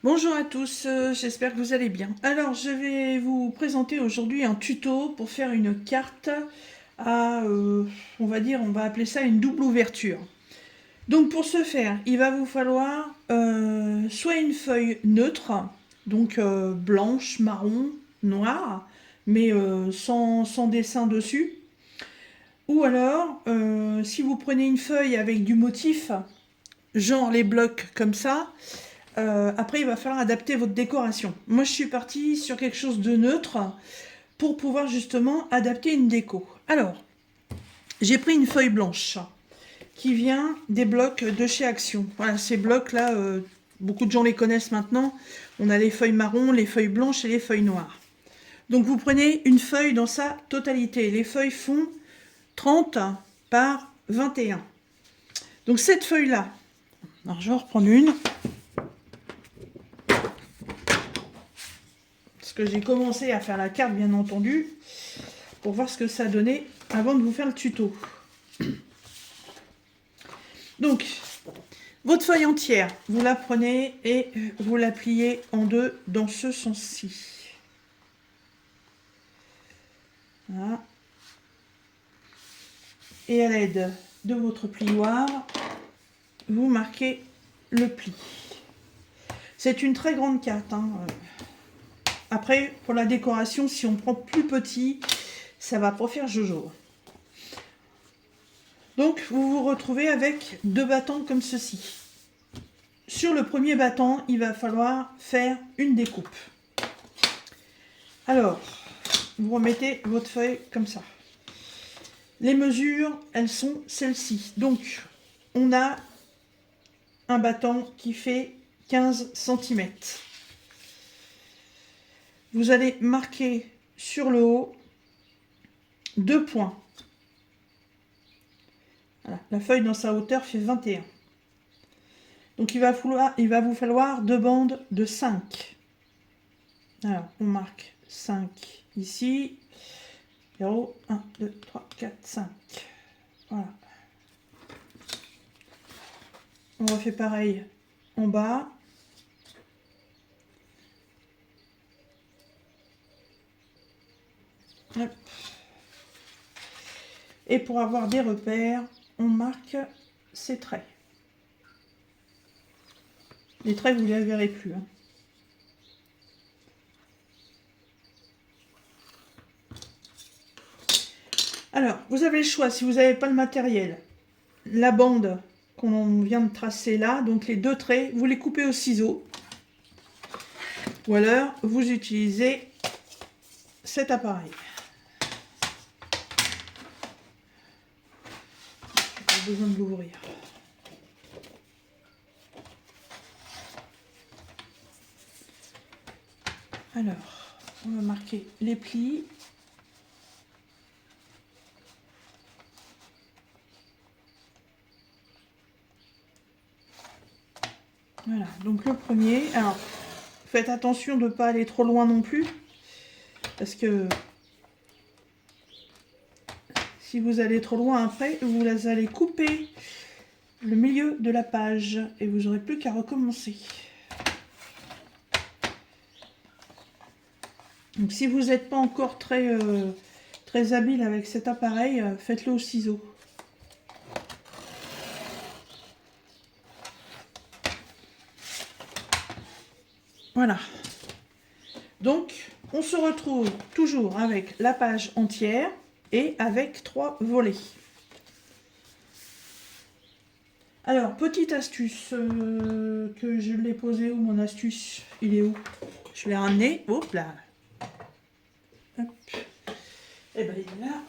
Bonjour à tous, j'espère que vous allez bien. Alors, je vais vous présenter aujourd'hui un tuto pour faire une carte à, on va appeler ça une double ouverture. Donc pour ce faire, il va vous falloir soit une feuille neutre, donc blanche, marron, noire, mais sans dessin dessus. Ou alors, si vous prenez une feuille avec du motif, genre les blocs comme ça, après, il va falloir adapter votre décoration. Moi, je suis partie sur quelque chose de neutre pour pouvoir justement adapter une déco. Alors, j'ai pris une feuille blanche qui vient des blocs de chez Action. Voilà, ces blocs-là, beaucoup de gens les connaissent maintenant. On a les feuilles marron, les feuilles blanches et les feuilles noires. Donc, vous prenez une feuille dans sa totalité. Les feuilles font 30 par 21. Donc, cette feuille-là, alors je vais en reprendre une. Que j'ai commencé à faire la carte, bien entendu, pour voir ce que ça donnait avant de vous faire le tuto. Donc, votre feuille entière, vous la prenez et vous la pliez en deux dans ce sens-ci. Voilà. Et à l'aide de votre plioir, vous marquez le pli. C'est une très grande carte, hein. Après, pour la décoration, si on prend plus petit, ça va pas faire jojo. Donc, vous vous retrouvez avec deux battants comme ceci. Sur le premier battant, il va falloir faire une découpe. Alors, vous remettez votre feuille comme ça. Les mesures, elles sont celles-ci. Donc, on a un battant qui fait 15 cm. Vous allez marquer sur le haut 2 points. Voilà, la feuille dans sa hauteur fait 21. Donc il va vous falloir deux bandes de 5. Alors on marque 5 ici. 0, 1, 2, 3, 4, 5. Voilà. On refait pareil en bas. Hop. Et pour avoir des repères, on marque ces traits. Les traits, vous ne les verrez plus, hein. Alors, vous avez le choix, si vous n'avez pas le matériel, la bande qu'on vient de tracer là, donc les deux traits, vous les coupez au ciseau. Ou alors, vous utilisez cet appareil. J'ai besoin de l'ouvrir. Alors, on va marquer les plis. Voilà, donc le premier. Alors, faites attention de ne pas aller trop loin non plus. Parce que si vous allez trop loin après, vous allez couper le milieu de la page. Et vous n'aurez plus qu'à recommencer. Donc si vous n'êtes pas encore très habile avec cet appareil, faites-le au ciseau. Voilà. Donc, on se retrouve toujours avec la page entière et avec 3 volets. Alors, petite astuce que je l'ai posée où mon astuce? Il est où? Je l'ai ramené. Hop là. Hop. Et ben il est là.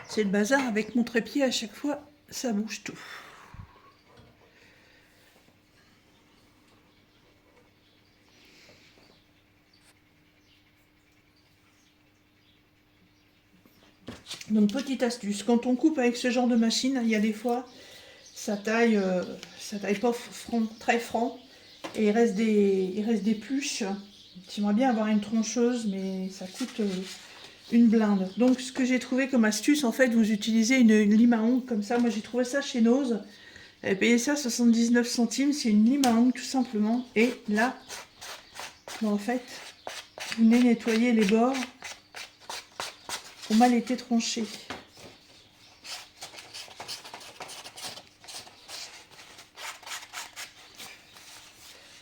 C'est le bazar avec mon trépied à chaque fois, ça bouge tout. Donc petite astuce, quand on coupe avec ce genre de machine, il y a des fois, ça taille pas très franc, et il reste des pluches. J'aimerais bien avoir une troncheuse, mais ça coûte une blinde. Donc ce que j'ai trouvé comme astuce, en fait, vous utilisez une lime à ongles comme ça. Moi j'ai trouvé ça chez Nose. J'avais payé ça 79 centimes, c'est une lime à ongles tout simplement. Et là, en fait, vous venez nettoyer les bords ont mal été tranchés.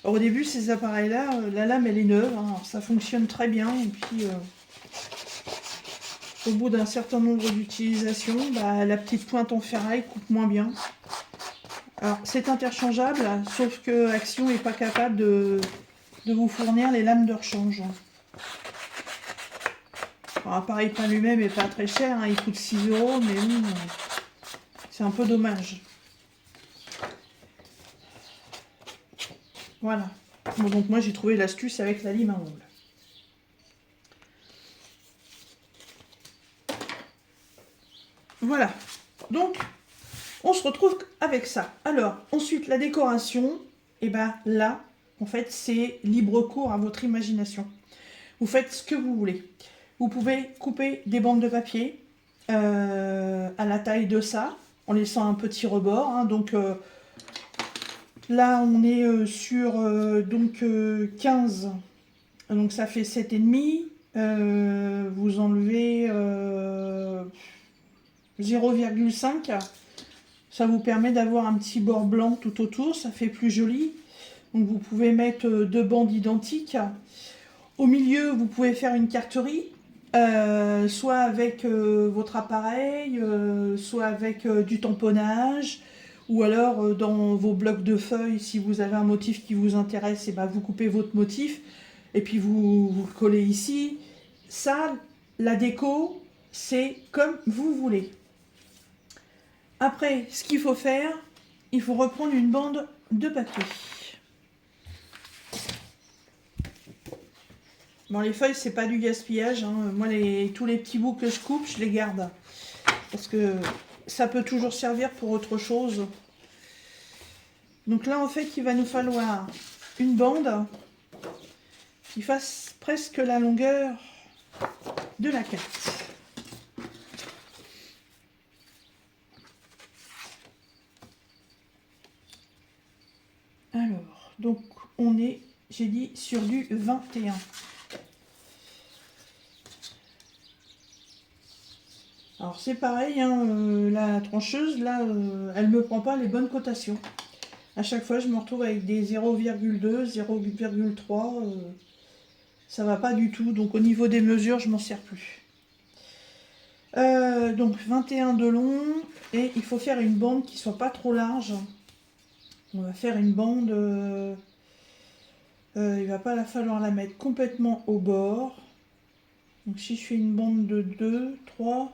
Alors, au début, ces appareils-là, la lame elle est neuve, hein, alors ça fonctionne très bien. Et puis, au bout d'un certain nombre d'utilisations, bah, la petite pointe en ferraille coupe moins bien. Alors, c'est interchangeable, sauf que Action n'est pas capable de vous fournir les lames de rechange. L'appareil peint lui-même n'est pas très cher, hein, il coûte 6 €, mais bon, c'est un peu dommage. Voilà. Bon, donc moi j'ai trouvé l'astuce avec la lime à ongles. Voilà. Donc, on se retrouve avec ça. Alors, ensuite, la décoration, et ben là, en fait, c'est libre cours à votre imagination. Vous faites ce que vous voulez. Vous pouvez couper des bandes de papier à la taille de ça, en laissant un petit rebord. Hein, donc là, on est sur donc 15. Donc ça fait 7,5. Vous enlevez 0,5. Ça vous permet d'avoir un petit bord blanc tout autour. Ça fait plus joli. Donc vous pouvez mettre 2 bandes identiques. Au milieu, vous pouvez faire une carterie. Soit avec votre appareil, soit avec du tamponnage, ou alors dans vos blocs de feuilles, si vous avez un motif qui vous intéresse, et ben vous coupez votre motif et puis vous le collez ici. Ça, la déco, c'est comme vous voulez. Après, ce qu'il faut faire, il faut reprendre une bande de papier. Bon, les feuilles, c'est pas du gaspillage. Hein. Moi, tous les petits bouts que je coupe, je les garde. Parce que ça peut toujours servir pour autre chose. Donc là, en fait, il va nous falloir une bande qui fasse presque la longueur de la carte. Alors, donc on est, j'ai dit, sur du 21. Alors c'est pareil, hein, la trancheuse, là, elle me prend pas les bonnes cotations. À chaque fois, je me retrouve avec des 0,2, 0,3. Ça va pas du tout. Donc au niveau des mesures, je m'en sers plus. Donc 21 de long. Et il faut faire une bande qui soit pas trop large. On va faire une bande... il va pas falloir la mettre complètement au bord. Donc si je fais une bande de 2, 3...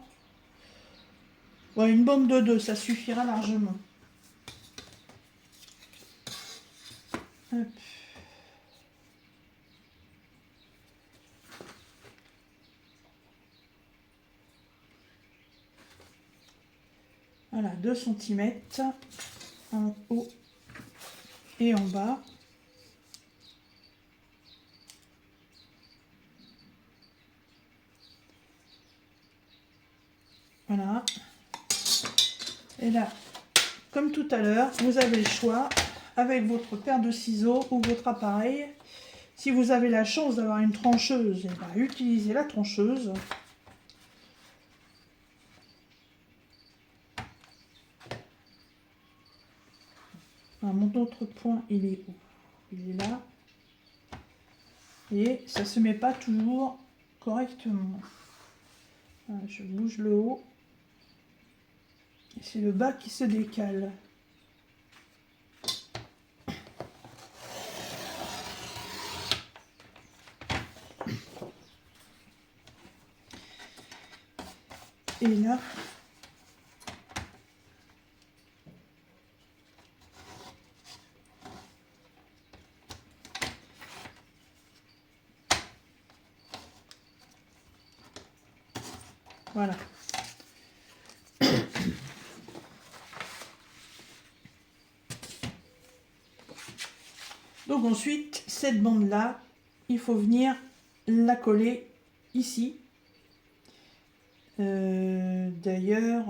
Ouais, une bande de 2, ça suffira largement. Hop. Voilà, 2 cm en haut et en bas. Voilà. Et là, comme tout à l'heure, vous avez le choix avec votre paire de ciseaux ou votre appareil. Si vous avez la chance d'avoir une trancheuse, utilisez la trancheuse. Alors, mon autre point, il est où? Il est là. Et ça se met pas toujours correctement. Voilà, je bouge le haut. Et c'est le bas qui se décale. Et là, voilà. Donc ensuite, cette bande-là, il faut venir la coller ici. D'ailleurs,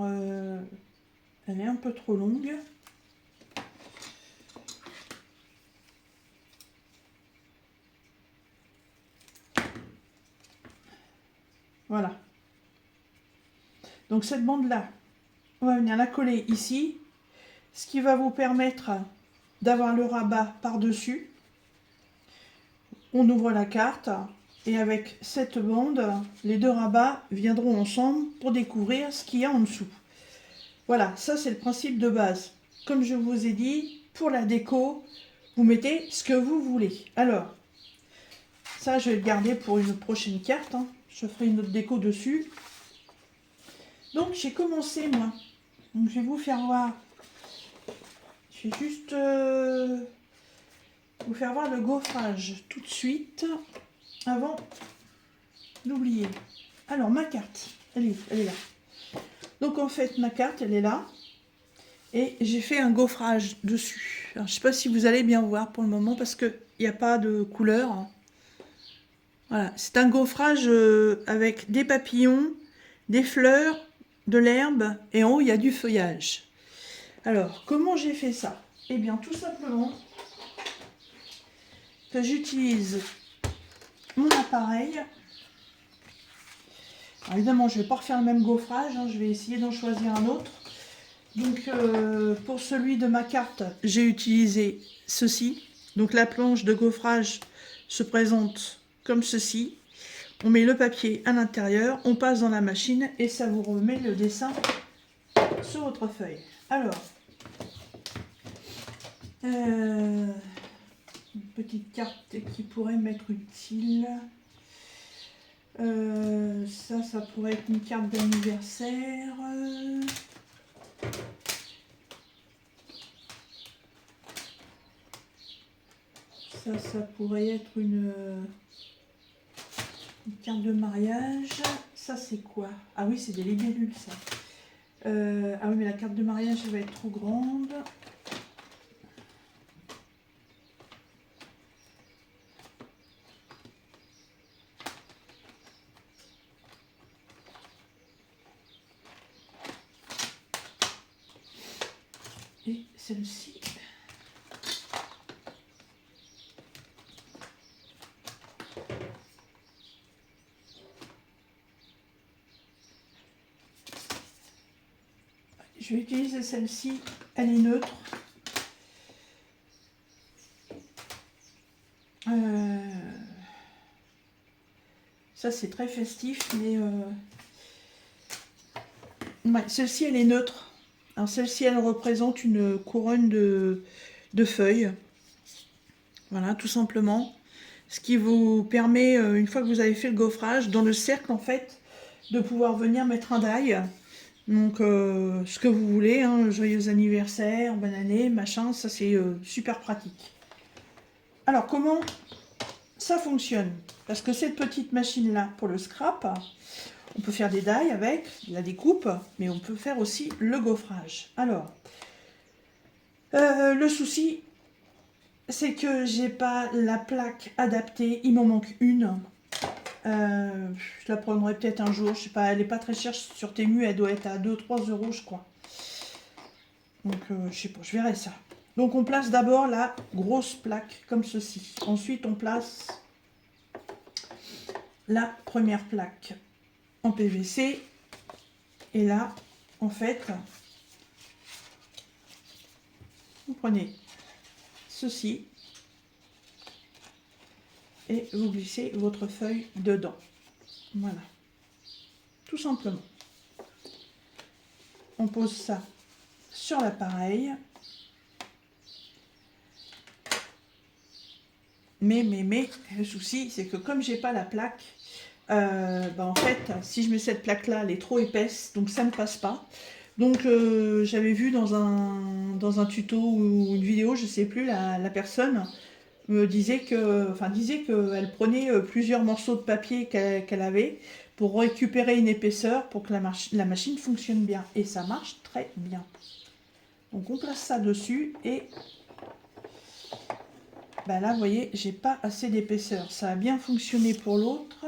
elle est un peu trop longue. Donc cette bande-là, on va venir la coller ici, ce qui va vous permettre d'avoir le rabat par-dessus. On ouvre la carte et avec cette bande, les deux rabats viendront ensemble pour découvrir ce qu'il y a en dessous. Voilà, ça c'est le principe de base. Comme je vous ai dit, pour la déco, vous mettez ce que vous voulez. Alors, ça je vais le garder pour une prochaine carte, hein. Je ferai une autre déco dessus. Donc j'ai commencé moi. Donc je vais vous faire voir. Je vais juste vous faire voir le gaufrage tout de suite, avant d'oublier. Alors ma carte, elle est là. Donc en fait ma carte elle est là. Et j'ai fait un gaufrage dessus. Alors, je ne sais pas si vous allez bien voir pour le moment parce qu'il n'y a pas de couleur. Voilà, c'est un gaufrage avec des papillons, des fleurs, de l'herbe et en haut il y a du feuillage. Alors, comment j'ai fait ça? Eh bien, tout simplement que j'utilise mon appareil. Alors, évidemment, je ne vais pas refaire le même gaufrage, hein, je vais essayer d'en choisir un autre. Donc, pour celui de ma carte, j'ai utilisé ceci. Donc, la planche de gaufrage se présente comme ceci. On met le papier à l'intérieur, on passe dans la machine et ça vous remet le dessin sur votre feuille. Alors, une petite carte qui pourrait m'être utile. Ça pourrait être une carte d'anniversaire. Ça pourrait être une carte de mariage. Ça, c'est quoi? Ah oui, c'est des libellules, ça. Ah oui, mais la carte de mariage, elle va être trop grande. Et celle-ci. Je vais utiliser celle-ci, elle est neutre. Ça c'est très festif, mais ouais, celle-ci elle est neutre. Alors celle-ci elle représente une couronne de feuilles. Voilà, tout simplement. Ce qui vous permet, une fois que vous avez fait le gaufrage, dans le cercle en fait, de pouvoir venir mettre un die. Donc, ce que vous voulez, hein, joyeux anniversaire, bonne année, machin, ça c'est super pratique. Alors, comment ça fonctionne? Parce que cette petite machine-là, pour le scrap, on peut faire des die avec, la découpe, mais on peut faire aussi le gaufrage. Alors, le souci, c'est que j'ai pas la plaque adaptée, il m'en manque une. Je la prendrai peut-être un jour, je sais pas, elle est pas très chère sur Temu, elle doit être à 2-3 euros je crois. Donc je sais pas, je verrai ça. Donc on place d'abord la grosse plaque comme ceci. Ensuite on place la première plaque en PVC. Et là, en fait, vous prenez ceci et vous glissez votre feuille dedans. Voilà, tout simplement. On pose ça sur l'appareil. Mais, le souci, c'est que comme j'ai pas la plaque, en fait, si je mets cette plaque-là, elle est trop épaisse, donc ça ne passe pas. Donc, j'avais vu dans un tuto ou une vidéo, je sais plus, la personne me disait qu'elle prenait plusieurs morceaux de papier qu'elle avait pour récupérer une épaisseur pour que la machine fonctionne bien. Et ça marche très bien. Donc, on place ça dessus et là, vous voyez, j'ai pas assez d'épaisseur. Ça a bien fonctionné pour l'autre.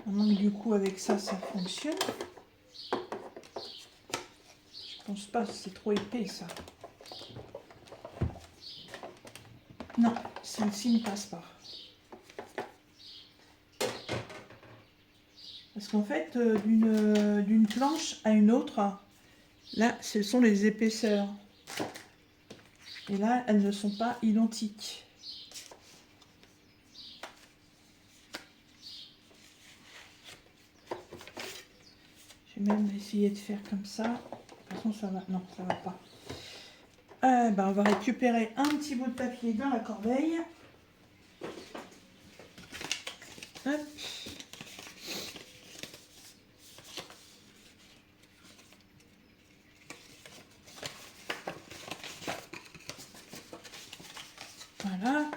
Donc, du coup, avec ça, ça fonctionne. Je pense pas, c'est trop épais, ça. Non, celle-ci ne passe pas. Parce qu'en fait, d'une planche à une autre, là, ce sont les épaisseurs. Et là, elles ne sont pas identiques. Je vais même essayer de faire comme ça. De toute façon, ça va. Non, ça va pas. Ben, on va récupérer un petit bout de papier dans la corbeille. Hop. Voilà.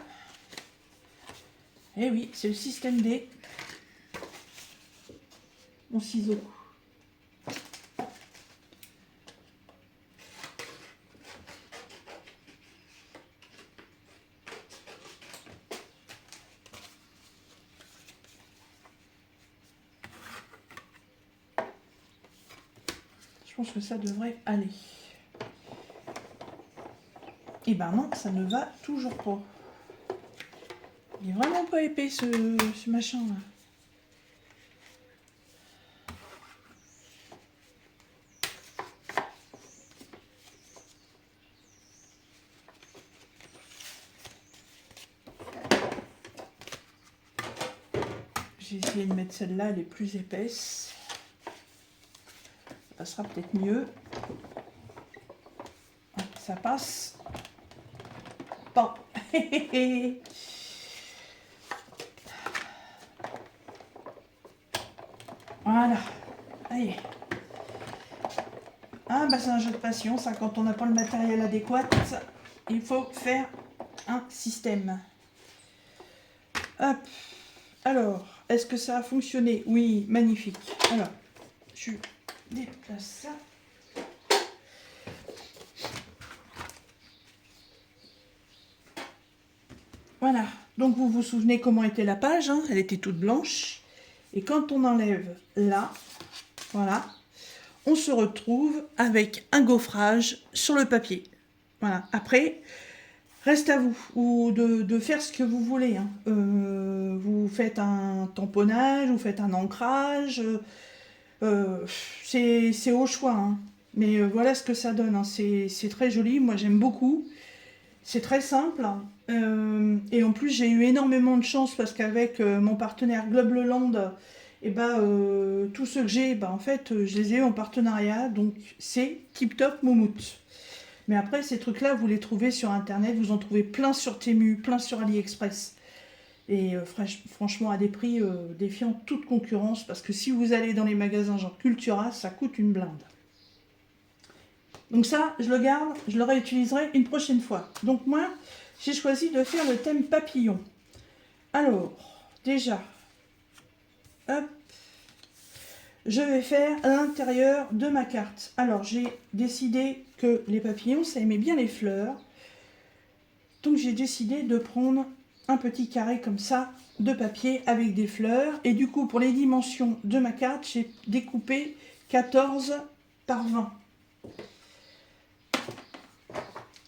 Et oui, c'est le système D. Mon ciseau. Je pense que ça devrait aller. Et ben non, ça ne va toujours pas. Il est vraiment pas épais ce machin là. J'ai essayé de mettre celle-là, elle est plus épaisse. Ça sera peut-être mieux. Ça passe. Bon. Voilà. Allez. Ah bah c'est un jeu de passion, ça, quand on n'a pas le matériel adéquat, il faut faire un système. Hop. Alors, est-ce que ça a fonctionné? Oui, magnifique. Alors, je déplace ça. Voilà, donc vous vous souvenez comment était la page, hein? Elle était toute blanche. Et quand on enlève là, voilà, on se retrouve avec un gaufrage sur le papier. Voilà, après, reste à vous ou de faire ce que vous voulez. Hein. Vous faites un tamponnage, vous faites un ancrage, c'est au choix. Hein. Mais voilà ce que ça donne, hein. C'est très joli, moi j'aime beaucoup. C'est très simple et en plus j'ai eu énormément de chance parce qu'avec mon partenaire Globeland, et tous ceux que j'ai, en fait je les ai eu en partenariat, donc c'est tip top moumoute. Mais après ces trucs là vous les trouvez sur internet, vous en trouvez plein sur Temu, plein sur AliExpress et franchement à des prix défiant toute concurrence, parce que si vous allez dans les magasins genre Cultura, ça coûte une blinde. Donc ça, je le garde, je le réutiliserai une prochaine fois. Donc moi, j'ai choisi de faire le thème papillon. Alors, déjà, hop, je vais faire l'intérieur de ma carte. Alors, j'ai décidé que les papillons, ça aimait bien les fleurs. Donc, j'ai décidé de prendre un petit carré comme ça de papier avec des fleurs. Et du coup, pour les dimensions de ma carte, j'ai découpé 14 par 20.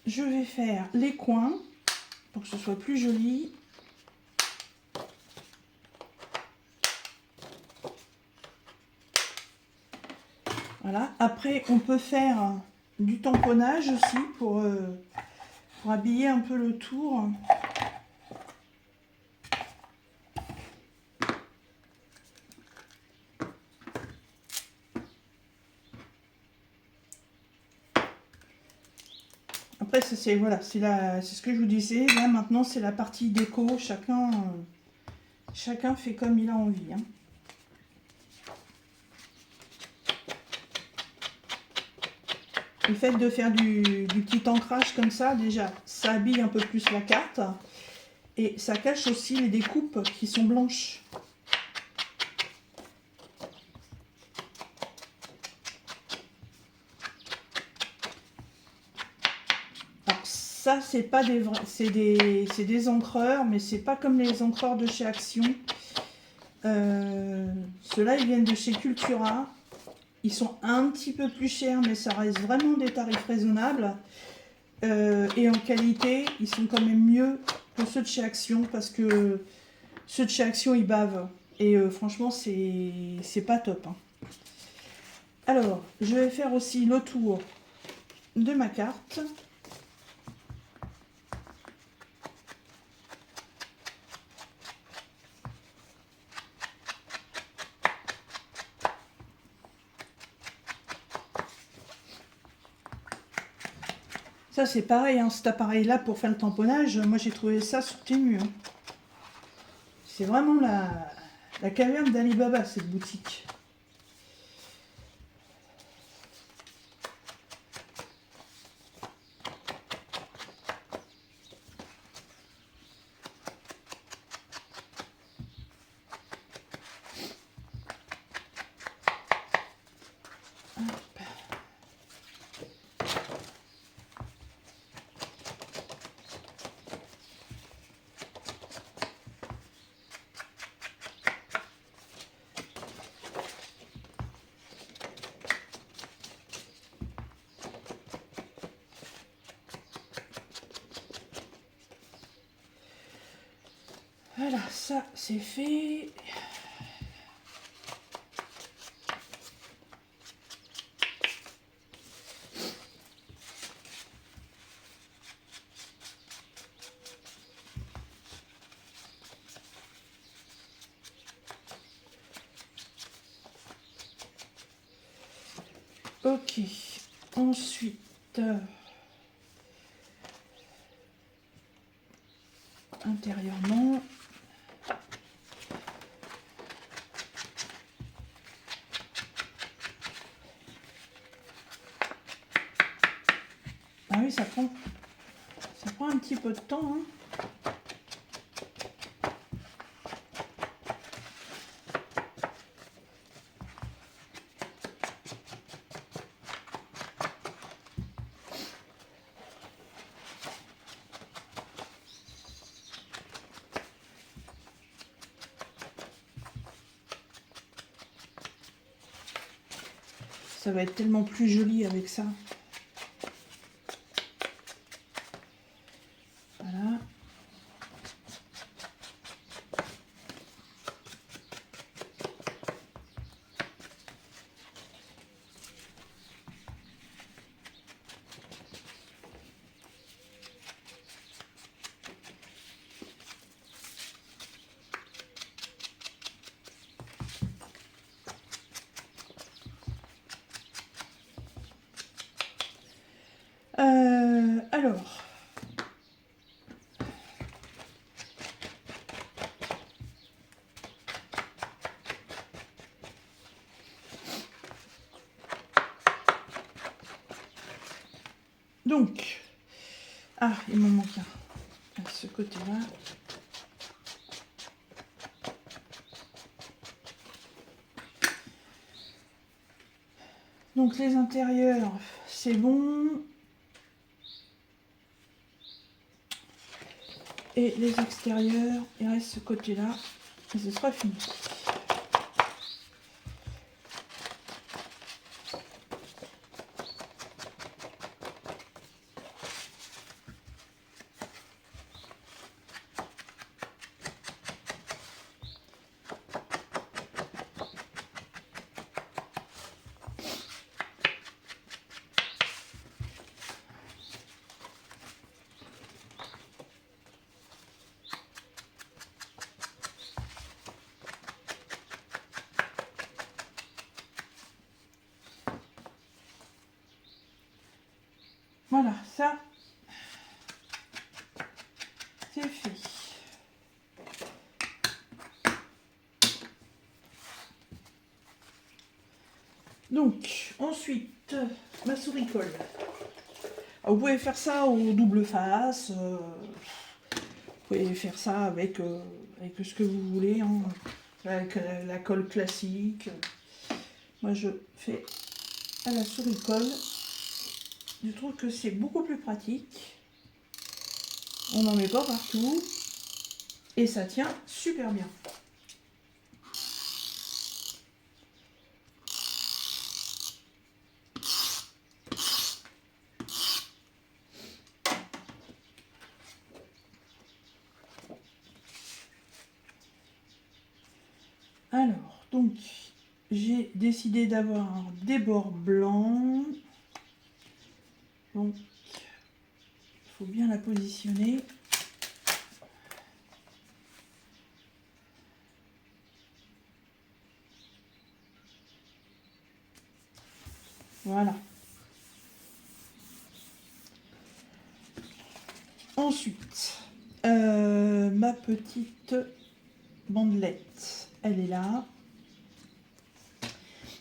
Je vais faire les coins pour que ce soit plus joli. Voilà. Après, on peut faire du tamponnage aussi pour habiller un peu le tour. Après, c'est voilà, c'est ce que je vous disais. Là, maintenant, c'est la partie déco. Chacun fait comme il a envie. Hein. Le fait de faire du petit ancrage comme ça, déjà, ça habille un peu plus la carte. Et ça cache aussi les découpes qui sont blanches. Ça, c'est pas des vrais, c'est des encreurs, mais c'est pas comme les encreurs de chez Action. Ceux-là, ils viennent de chez Cultura. Ils sont un petit peu plus chers, mais ça reste vraiment des tarifs raisonnables. Et en qualité, ils sont quand même mieux que ceux de chez Action, parce que ceux de chez Action, ils bavent. Et franchement, c'est pas top, hein. Alors, je vais faire aussi le tour de ma carte. Ça, c'est pareil, hein, cet appareil-là pour faire le tamponnage, moi j'ai trouvé ça sur Temu, hein. C'est vraiment la caverne d'Alibaba, cette boutique. Voilà, ça c'est fait. Ok, ensuite, intérieurement, ah oui, ça prend un petit peu de temps, hein. Ça va être tellement plus joli avec ça. Voilà. Alors, donc, ah, il m'en manque un à ce côté-là. Donc les intérieurs, c'est bon. Et les extérieurs, il reste ce côté-là. Et ce sera fini. Voilà, ça, c'est fait. Donc, ensuite, ma souris colle. Alors, vous pouvez faire ça au double face. Vous pouvez faire ça avec ce que vous voulez, hein, avec la colle classique. Moi, je fais à la souris colle. Je trouve que c'est beaucoup plus pratique. On n'en met pas partout. Et ça tient super bien. Alors, donc, j'ai décidé d'avoir des bords blancs. Donc, il faut bien la positionner. Voilà. Ensuite, ma petite bandelette, elle est là.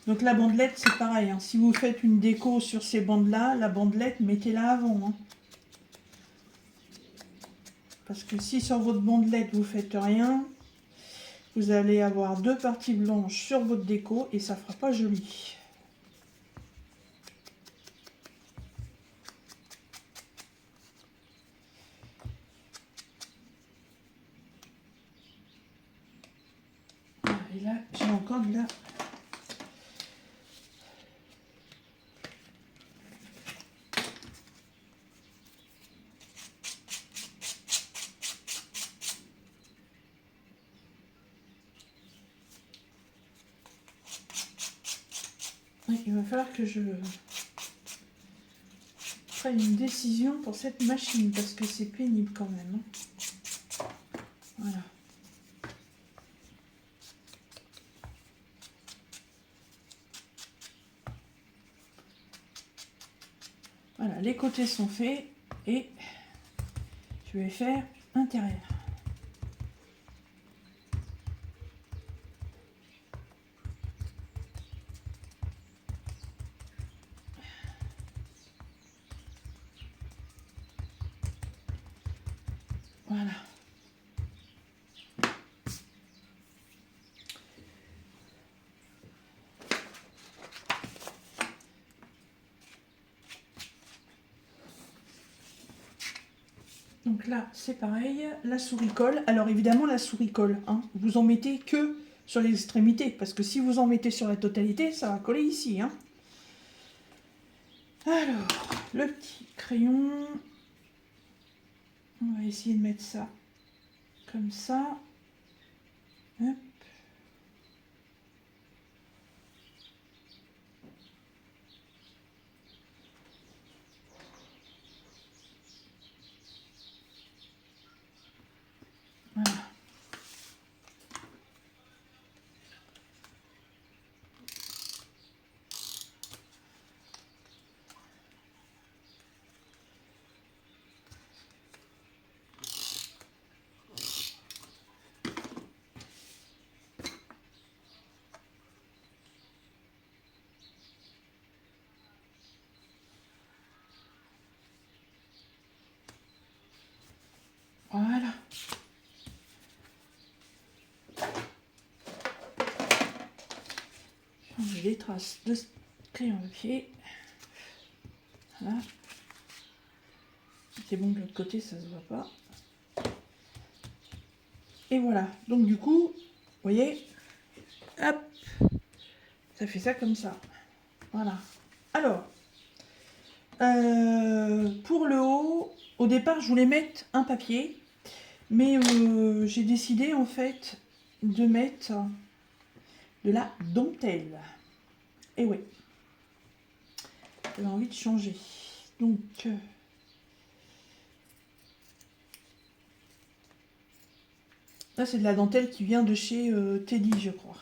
Donc la bandelette, c'est pareil, hein. Si vous faites une déco sur ces bandes-là, la bandelette, mettez-la avant. Hein. Parce que si sur votre bandelette, vous faites rien, vous allez avoir deux parties blanches sur votre déco et ça fera pas joli. Et là, j'ai encore de la... Oui, il va falloir que je prenne une décision pour cette machine parce que c'est pénible quand même. Hein. Voilà. Voilà, les côtés sont faits et je vais faire intérieur. Voilà. Donc là, c'est pareil, la souris colle. Alors évidemment, la souris colle, hein. Vous en mettez que sur les extrémités, parce que si vous en mettez sur la totalité, ça va coller ici. Hein. Alors, le petit crayon, on va essayer de mettre ça comme ça. Hop. Voilà. Voilà. J'ai les traces de crayon de pied. Voilà. C'est bon de l'autre côté, ça se voit pas. Et voilà. Donc du coup, vous voyez, hop, ça fait ça comme ça. Voilà. Alors, pour le haut, au départ, je voulais mettre un papier, mais j'ai décidé en fait de mettre de la dentelle. Et oui, j'avais envie de changer. Donc, là, c'est de la dentelle qui vient de chez Teddy, je crois.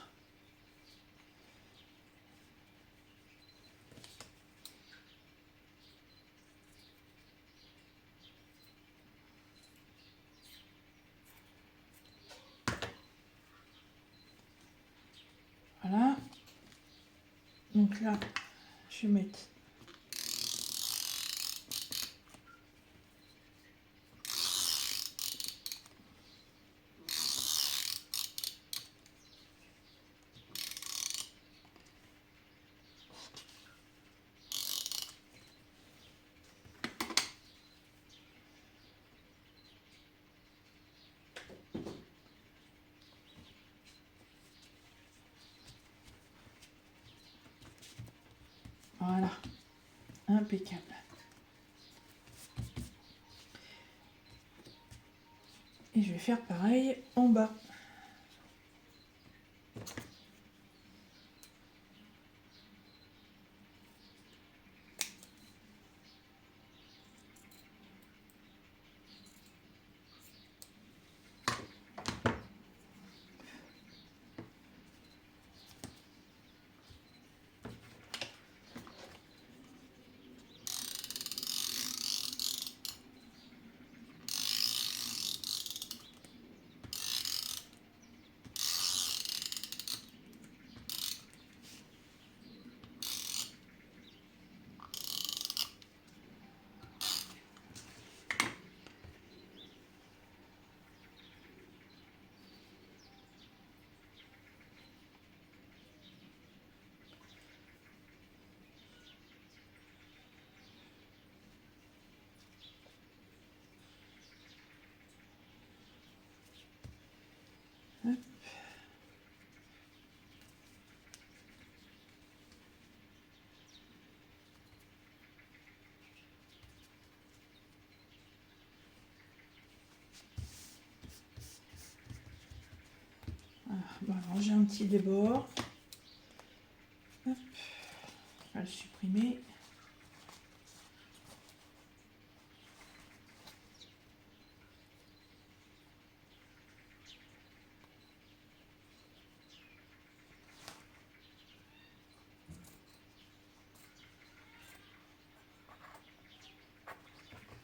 Voilà. Donc là, je vais mettre voilà, impeccable. Et je vais faire pareil en bas. Bon, alors j'ai un petit débord. Hop. On va le supprimer.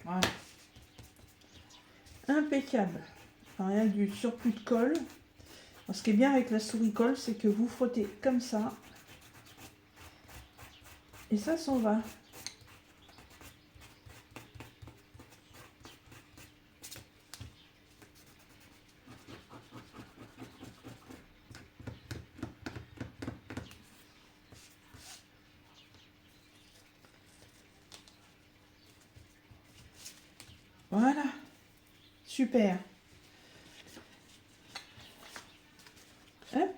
Voilà. Impeccable. Rien du surplus de colle. Alors, ce qui est bien avec la souris colle, c'est que vous frottez comme ça. Et ça s'en va. Voilà. Super. Hop.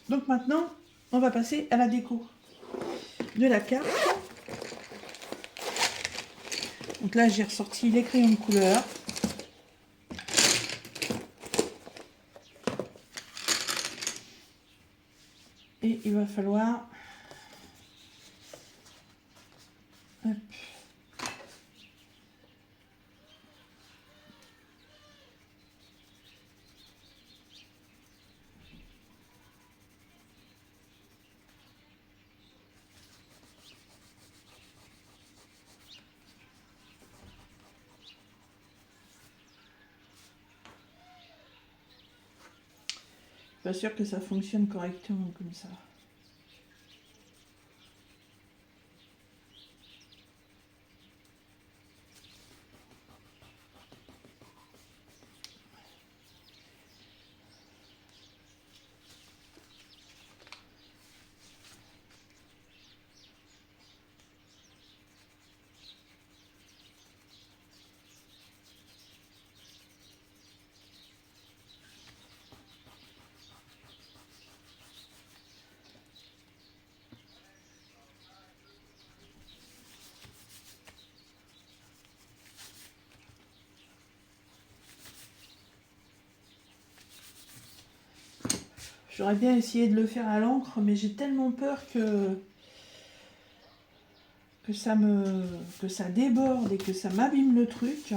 Donc maintenant, on va passer à la déco de la carte. Donc là, j'ai ressorti les crayons de couleur. Et il va falloir... Hop. Pas sûr que ça fonctionne correctement comme ça. J'aurais bien essayé de le faire à l'encre, mais j'ai tellement peur que ça déborde et que ça m'abîme le truc.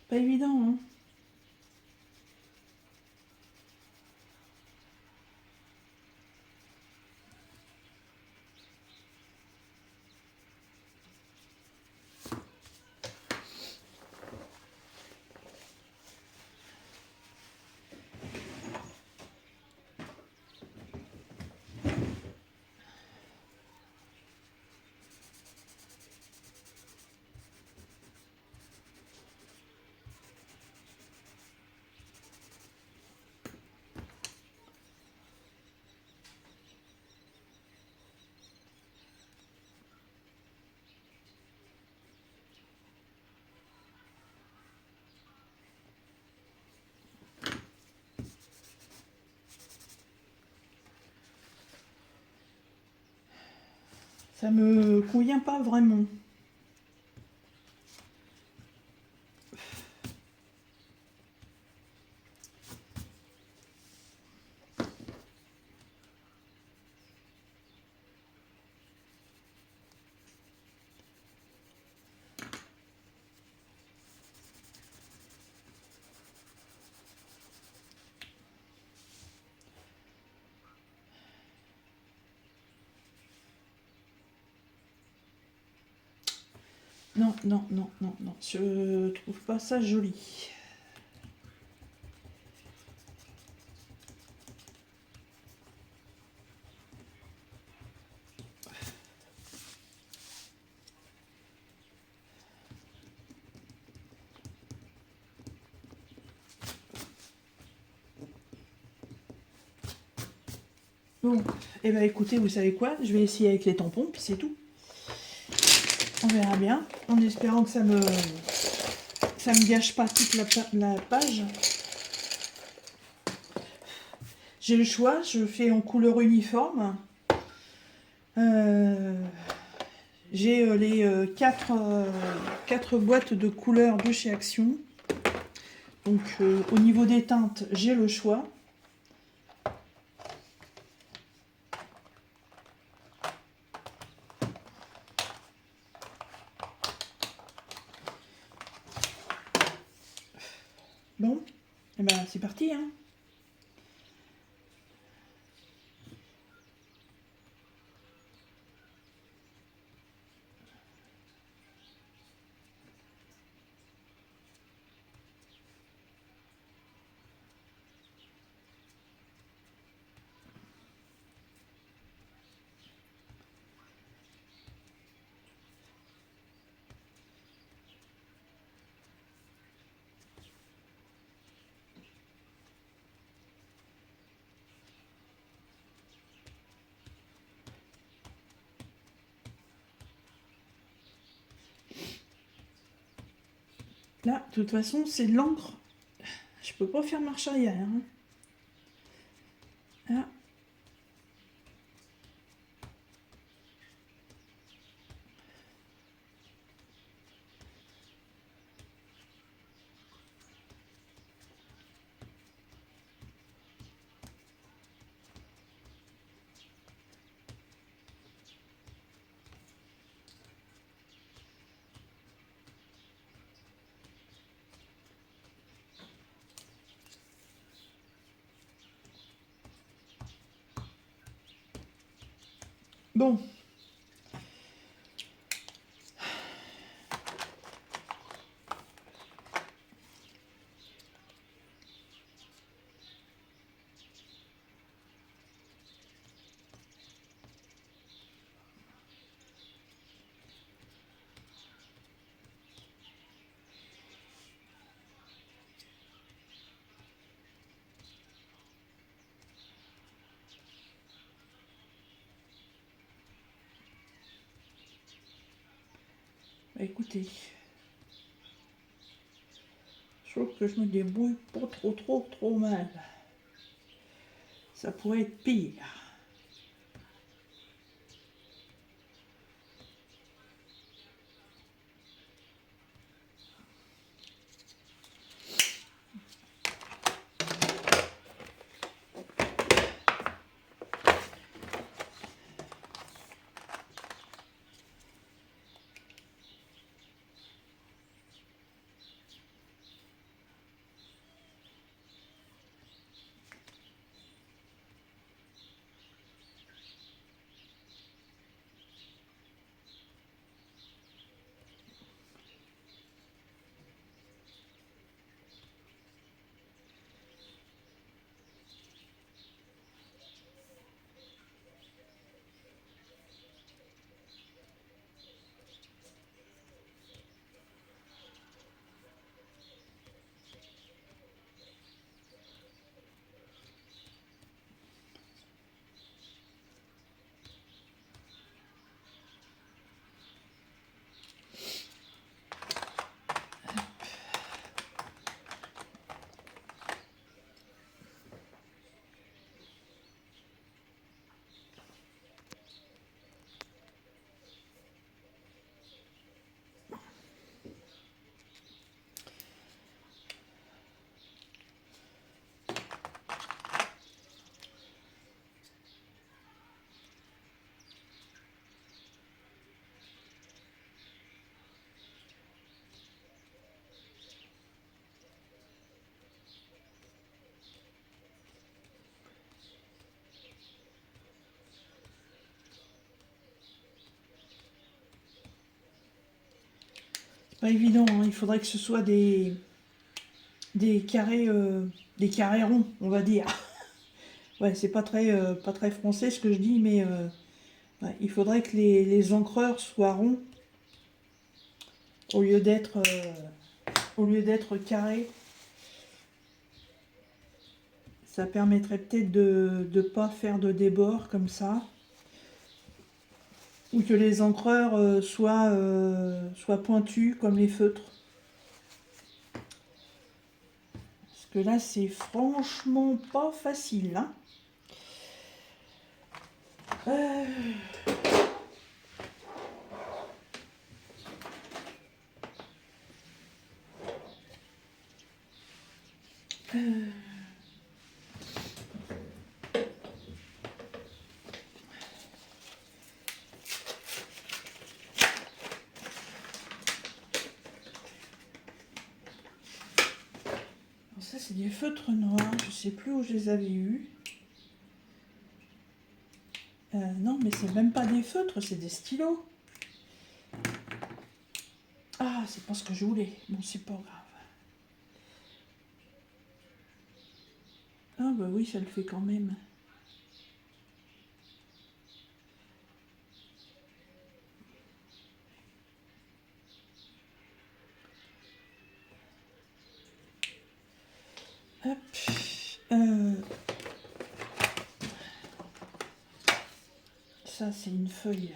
Pas évident, hein. Ça me convient pas vraiment. Non, non, non, non, non. Je trouve pas ça joli. Bon, et ben écoutez, vous savez quoi? Je vais essayer avec les tampons, puis c'est tout. On verra bien, en espérant que ça me gâche pas toute la page. J'ai le choix, je fais en couleur uniforme. J'ai les 4 boîtes de couleurs de chez Action. Donc au niveau des teintes, j'ai le choix. Bon, et ben c'est parti, hein. Là, de toute façon, c'est de l'encre. Je peux pas faire marche arrière, hein. Là. Bon. Bah, écoutez, je trouve que je me débrouille pas trop mal. Ça pourrait être pire. Pas évident, hein. Il faudrait que ce soit des carrés ronds, on va dire. Ouais, c'est pas très français ce que je dis, mais ouais, il faudrait que les encreurs soient ronds au lieu d'être carrés. Ça permettrait peut-être de ne pas faire de débord comme ça. Ou que les encreurs soient pointus comme les feutres. Parce que là, c'est franchement pas facile. Hein. Euh, Ça, c'est des feutres noirs. Je sais plus où je les avais eus. Non, mais c'est même pas des feutres, c'est des stylos. Ah, c'est pas ce que je voulais. Bon, c'est pas grave. Ah, bah oui, ça le fait quand même. Hop. Ça, c'est une feuille.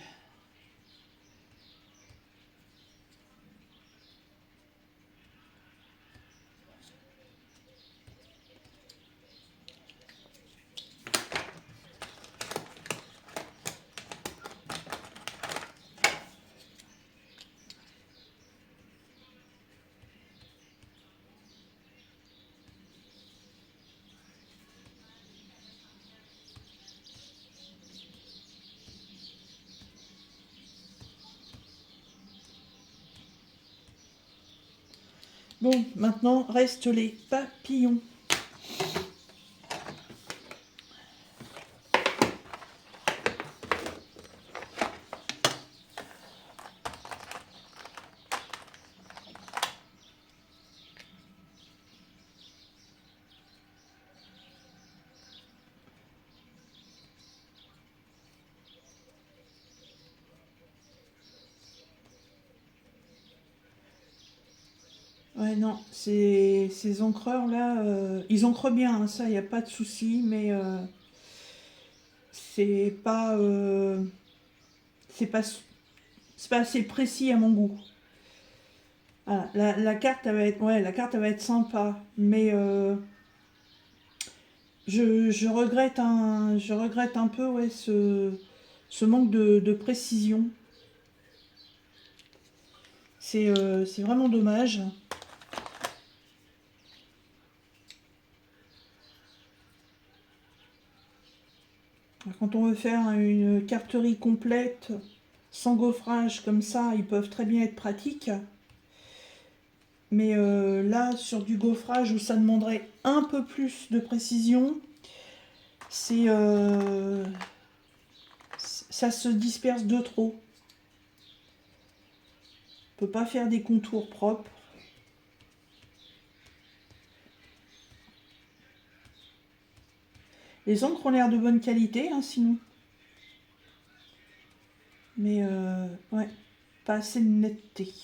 Bon, maintenant, restent les papillons. Ouais, non, ces encreurs-là, ils encrent bien, hein, ça, il n'y a pas de souci, mais c'est pas, c'est pas, c'est pas assez précis à mon goût. Voilà, la carte, elle va être, ouais, la carte, elle va être sympa, mais je regrette un peu, ouais, ce manque de précision. C'est vraiment dommage. Quand on veut faire une carterie complète, sans gaufrage comme ça, ils peuvent très bien être pratiques. Mais là, sur du gaufrage où ça demanderait un peu plus de précision, c'est ça se disperse de trop. On peut pas faire des contours propres. Les encres ont l'air de bonne qualité, hein, sinon. Mais ouais, pas assez de netteté.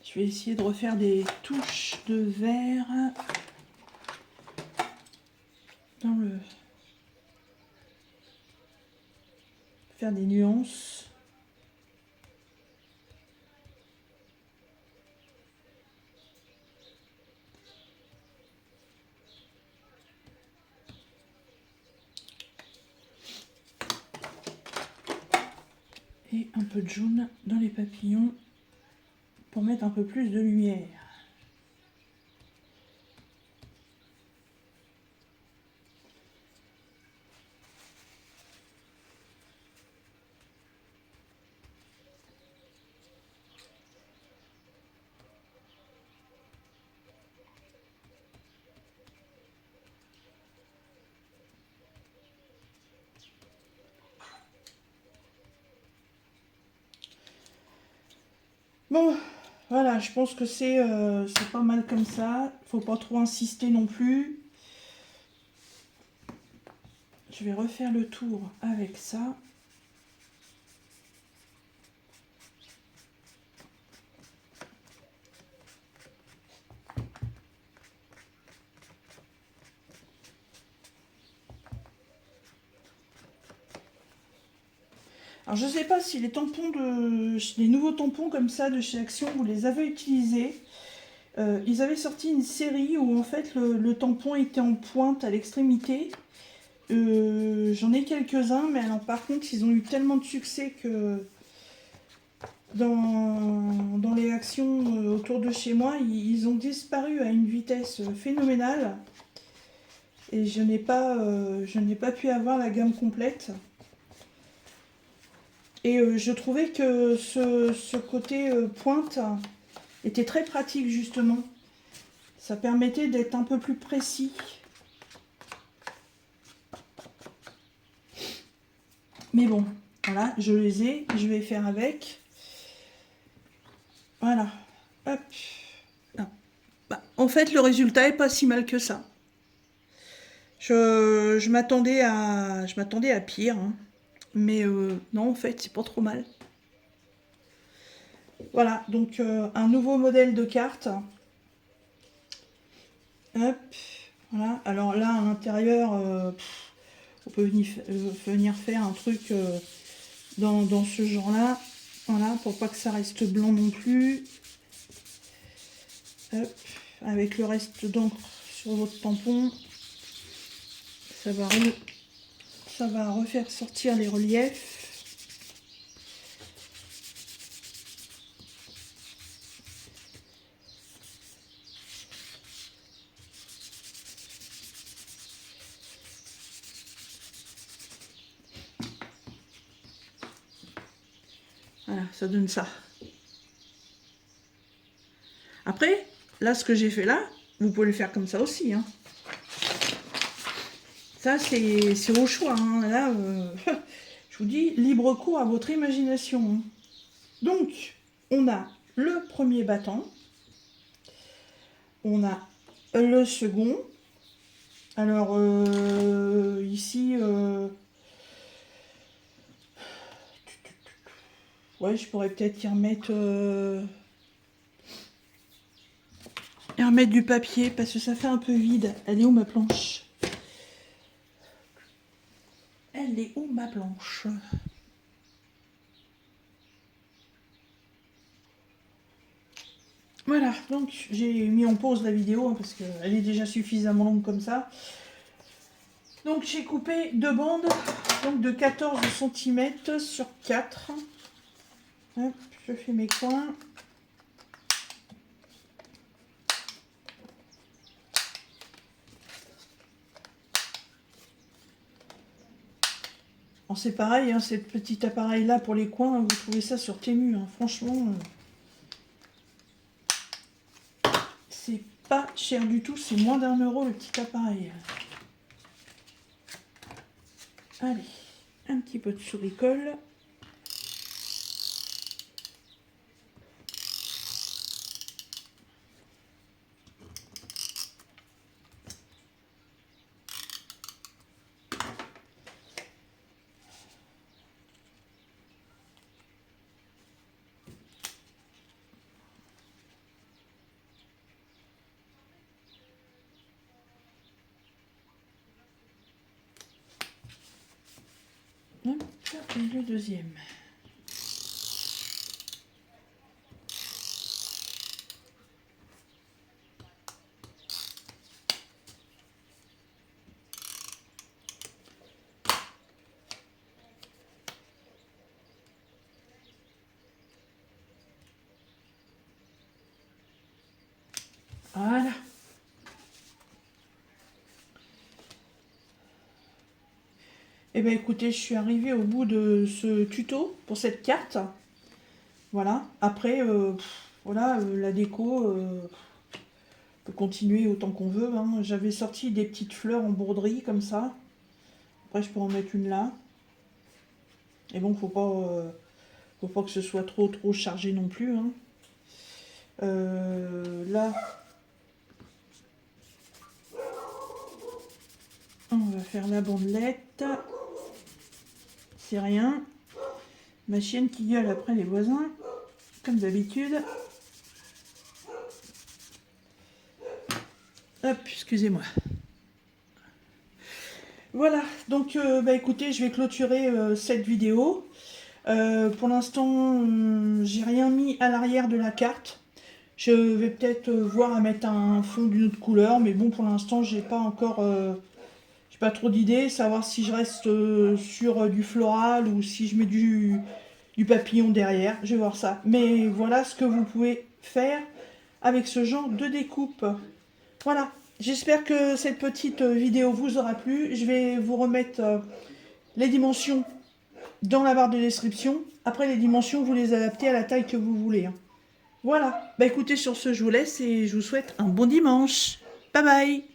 Je vais essayer de refaire des touches de vert dans le... faire des nuances. Et un peu de jaune dans les papillons pour mettre un peu plus de lumière. Bon, voilà, je pense que c'est pas mal comme ça. Faut pas trop insister non plus. Je vais refaire le tour avec ça. Alors je ne sais pas si les tampons les nouveaux tampons comme ça de chez Action, vous les avez utilisés. Ils avaient sorti une série où en fait le tampon était en pointe à l'extrémité. J'en ai quelques-uns, mais alors par contre ils ont eu tellement de succès que dans les actions autour de chez moi, ils ont disparu à une vitesse phénoménale. Et je n'ai pas pu avoir la gamme complète. Et je trouvais que ce côté pointe était très pratique justement. Ça permettait d'être un peu plus précis. Mais bon, voilà, je les ai, je vais faire avec. Voilà, hop. Ah. Bah, en fait, le résultat est pas si mal que ça. Je m'attendais à pire, hein. Mais non, en fait, c'est pas trop mal. Voilà, donc un nouveau modèle de carte. Hop, voilà. Alors là, à l'intérieur, on peut venir faire un truc dans ce genre-là. Voilà, pour pas que ça reste blanc non plus. Hop, avec le reste d'encre sur votre tampon. Ça va refaire sortir les reliefs. Voilà, ça donne ça. Après, là, ce que j'ai fait là, vous pouvez le faire comme ça aussi, hein. Ça, c'est au choix, hein. Là, je vous dis, libre cours à votre imagination. Donc, on a le premier battant. On a le second. Alors, ici... ouais, je pourrais peut-être y remettre du papier parce que ça fait un peu vide. Elle est où ma planche? Elle est où ma planche? Voilà, donc j'ai mis en pause la vidéo hein, parce qu'elle est déjà suffisamment longue comme ça. Donc j'ai coupé deux bandes donc de 14 cm sur 4. Hop, je fais mes coins. C'est pareil, hein, ce petit appareil là pour les coins, vous trouvez ça sur Temu, hein, franchement, c'est pas cher du tout, c'est moins d'1 € le petit appareil. Allez, un petit peu de souris-colle. Hop, et le deuxième. Voilà. Eh bien écoutez, je suis arrivée au bout de ce tuto pour cette carte. Voilà. Après, voilà, la déco, on peut continuer autant qu'on veut, hein. J'avais sorti des petites fleurs en broderie comme ça. Après, je peux en mettre une là. Et bon, faut pas que ce soit trop chargé non plus, hein. Là, On va faire la bandelette. C'est rien. Ma chienne qui gueule après les voisins, comme d'habitude. Hop, excusez-moi. Voilà, donc écoutez, je vais clôturer cette vidéo. Pour l'instant, j'ai rien mis à l'arrière de la carte. Je vais peut-être voir à mettre un fond d'une autre couleur, mais bon, pour l'instant, j'ai pas encore, j'ai pas trop d'idées, savoir si je reste sur du floral ou si je mets du papillon derrière. Je vais voir ça. Mais voilà ce que vous pouvez faire avec ce genre de découpe. Voilà. J'espère que cette petite vidéo vous aura plu. Je vais vous remettre les dimensions dans la barre de description. Après, les dimensions, vous les adaptez à la taille que vous voulez. Voilà. Écoutez, sur ce, je vous laisse et je vous souhaite un bon dimanche. Bye bye.